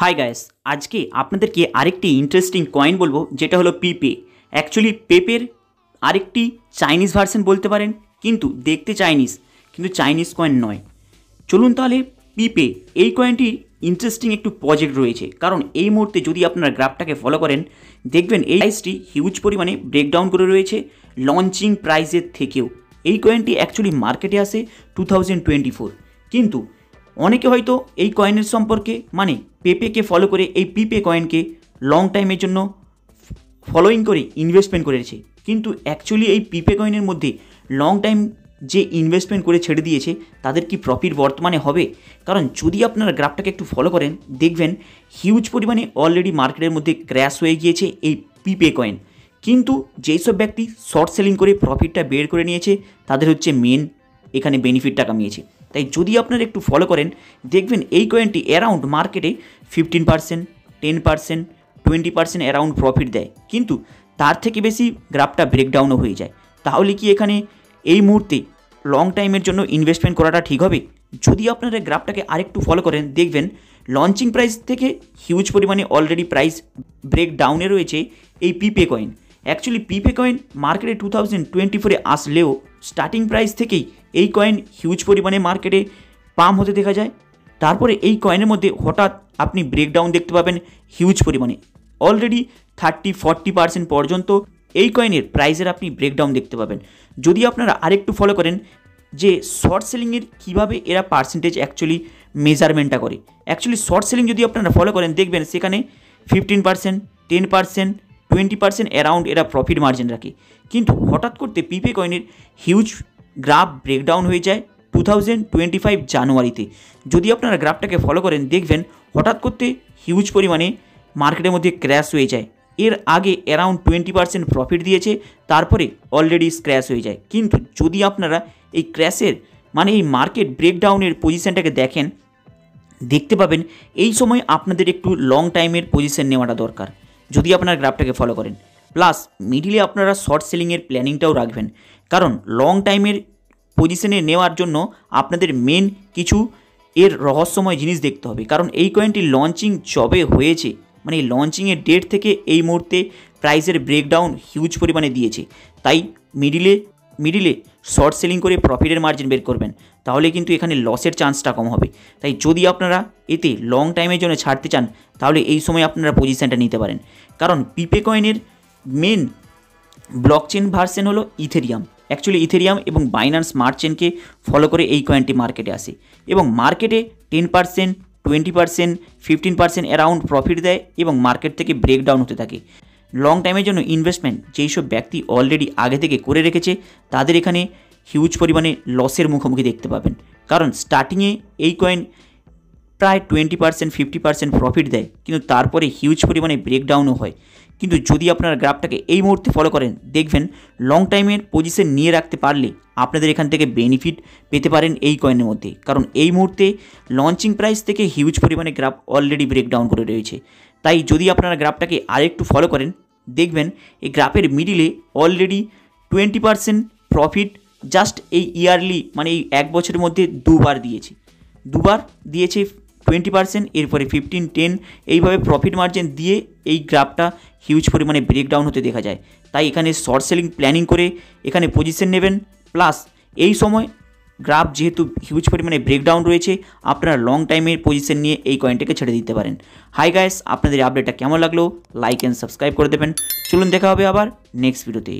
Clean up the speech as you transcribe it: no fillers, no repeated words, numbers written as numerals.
Hi guys, आज के आपनादेरके आरेकटी interesting कয়েন बोलबो जेटा हलो पीपे। एक्चुअली पेपेर आरेकटी चाइनीज भार्सन बोलते पारेन, किन्तु देखते चाइनीज किन्तु चाइनीज कয়েন नय। चलुन ताहले पीपे এই কয়েনটির इंटरेस्टिंग একটু প্রজেক্ট রয়েছে, কারণ এই মুহূর্তে যদি আপনারা গ্রাফটাকে ফলো করেন দেখবেন এই প্রাইসটি হিউজ পরিমাণে ব্রেকডাউন করে রয়েছে লঞ্চিং প্রাইসের থেকেও। এই কয়েনটি অ্যাকচুয়ালি মার্কেটে আসে 2024, কিন্তু অনেকে হয়তো এই কয়েনের সম্পর্কে মানে পেপেকে ফলো করে এই পিপে কয়েনকে লং টাইমের জন্য ফলোইং করে ইনভেস্টমেন্ট করেছে, কিন্তু অ্যাকচুয়ালি এই পিপে কয়েনের মধ্যে লং টাইম যে ইনভেস্টমেন্ট করে ছেড়ে দিয়েছে তাদের কি প্রফিট বর্তমানে হবে? কারণ যদি আপনারা গ্রাফটাকে একটু ফলো করেন দেখবেন হিউজ পরিমাণে অলরেডি মার্কেটের মধ্যে ক্র্যাশ হয়ে গিয়েছে এই পিপে কয়েন, কিন্তু যেই সব ব্যক্তি শর্ট সেলিং করে প্রফিটটা বের করে নিয়েছে তাদের হচ্ছে মেন এখানে বেনিফিটটা কামিয়েছে। তাই যদি আপনারা একটু ফলো করেন দেখবেন এই কয়েনটি অ্যারাউন্ড মার্কেটে 15%, 10%, 20% অ্যারাউন্ড প্রফিট দেয়, কিন্তু তার থেকে বেশি গ্রাফটা ব্রেকডাউনও হয়ে যায়। তাহলে কি এখানে এই মুহূর্তে লং টাইমের জন্য ইনভেস্টমেন্ট করাটা ঠিক হবে? যদি আপনারা গ্রাফটাকে আরেকটু ফলো করেন দেখবেন লঞ্চিং প্রাইস থেকে হিউজ পরিমাণে অলরেডি প্রাইস ব্রেকডাউনে রয়েছে এই পিপে কয়েন। অ্যাকচুয়ালি পিপে কয়েন মার্কেটে 2024-এ আসলেও স্টার্টিং প্রাইস থেকেই এই কয়েন হিউজ পরিমাণে মার্কেটে পাম্প হতে দেখা যায়। তারপরে এই কয়েনের মধ্যে হঠাৎ আপনি ব্রেকডাউন দেখতে পাবেন হিউজ পরিমাণে, অলরেডি 30-40% পর্যন্ত এই কয়েনের প্রাইসের আপনি ব্রেকডাউন দেখতে পাবেন। যদি আপনারা আরেকটু ফলো করেন যে শর্ট সেলিংয়ের কীভাবে এরা পার্সেন্টেজ অ্যাকচুয়ালি মেজারমেন্টটা করে, অ্যাকচুয়ালি শর্ট সেলিং যদি আপনারা ফলো করেন দেখবেন সেখানে 15%, 10%, 20% অ্যারাউন্ড এরা প্রফিট মার্জিন রাখে, কিন্তু হঠাৎ করতে পিপে কয়েনের হিউজ গ্রাফ ব্রেকডাউন হয়ে যায় 2025 জানুয়ারিতে। যদি আপনারা গ্রাফটাকে ফলো করেন দেখবেন হঠাৎ করতে হিউজ পরিমাণে মার্কেটের মধ্যে ক্র্যাশ হয়ে যায়। এর আগে অ্যারাউন্ড 20% প্রফিট দিয়েছে, তারপরে অলরেডি ক্র্যাশ হয়ে যায়। কিন্তু যদি আপনারা এই ক্র্যাশের মানে এই মার্কেট ব্রেকডাউনের পজিশানটাকে দেখেন দেখতে পাবেন এই সময় আপনাদের একটু লং টাইমের পজিশন নেওয়াটা দরকার যদি আপনারা গ্রাফটাকে ফলো করেন। প্লাস মিডিলে আপনারা শর্ট সেলিংয়ের প্ল্যানিংটাও রাখবেন, কারণ লং টাইমের পজিশনে নেওয়ার জন্য আপনাদের মেন কিছু এর রহস্যময় জিনিস দেখতে হবে, কারণ এই কয়েনটি লঞ্চিং যবে হয়েছে মানে এই লঞ্চিংয়ের ডেট থেকে এই মুহূর্তে প্রাইসের ব্রেকডাউন হিউজ পরিমাণে দিয়েছে। তাই মিডিলে শর্ট সেলিং করে প্রফিটের মার্জিন বের করবেন, তাহলে কিন্তু এখানে লসের চান্সটা কম হবে। তাই যদি আপনারা এতে লং টাইমের জন্য ছাড়তে চান তাহলে এই সময় আপনারা পজিশানটা নিতে পারেন, কারণ পিপে কয়েনের মেন ব্লকচেন ভার্সন হলো ইথেরিয়াম। অ্যাকচুয়ালি ইথেরিয়াম এবং বাইন্যান্স স্মার্ট চেনকে ফলো করে এই কয়েনটি মার্কেটে আসে এবং মার্কেটে 10%, 20%, 15% অ্যারাউন্ড প্রফিট দেয় এবং মার্কেট থেকে ব্রেকডাউন হতে থাকে। লং টাইমের জন্য ইনভেস্টমেন্ট যেই সব ব্যক্তি অলরেডি আগে থেকে করে রেখেছে তাদের এখানে হিউজ পরিমাণে লসের মুখোমুখি দেখতে পাবেন, কারণ স্টার্টিংয়ে এই কয়েন প্রায় 20%, 50% প্রফিট দেয়, কিন্তু তারপরে হিউজ পরিমাণে ব্রেকডাউনও হয়। কিন্তু যদি আপনারা গ্রাফটাকে এই মুহূর্তে ফলো করেন দেখবেন লং টাইমের পজিশন নিয়ে রাখতে পারলে আপনাদের এখান থেকে বেনিফিট পেতে পারেন এই কয়েনের মধ্যে, কারণ এই মুহূর্তে লঞ্চিং প্রাইস থেকে হিউজ পরিমাণে গ্রাফ অলরেডি ব্রেকডাউন করে রয়েছে। তাই যদি আপনারা গ্রাফটাকে আরেকটু ফলো করেন দেখবেন এই গ্রাফের মিডিলে অলরেডি 20% প্রফিট জাস্ট এই ইয়ারলি মানে এই এক বছরের মধ্যে দুবার দিয়েছে 20%, এরপরে 15, 10 এইভাবে প্রফিট মার্জিন দিয়ে এই গ্রাফটা হিউজ পরিমাণে ব্রেকডাউন হতে দেখা যায়। তাই এখানে শর্ট সেলিং প্ল্যানিং করে এখানে পজিশন নেবেন, প্লাস এই সময় গ্রাফ যেহেতু হিউজ পরিমাণে ব্রেকডাউন রয়েছে আপনারা লং টাইমের পজিশন নিয়ে এই কয়েনটাকে ছেড়ে দিতে পারেন। হাই গাইস, আপনাদের আপডেটটা কেমন লাগলো লাইক অ্যান্ড সাবস্ক্রাইব করে দেবেন। চলুন দেখা হবে আবার নেক্সট ভিডিওতে।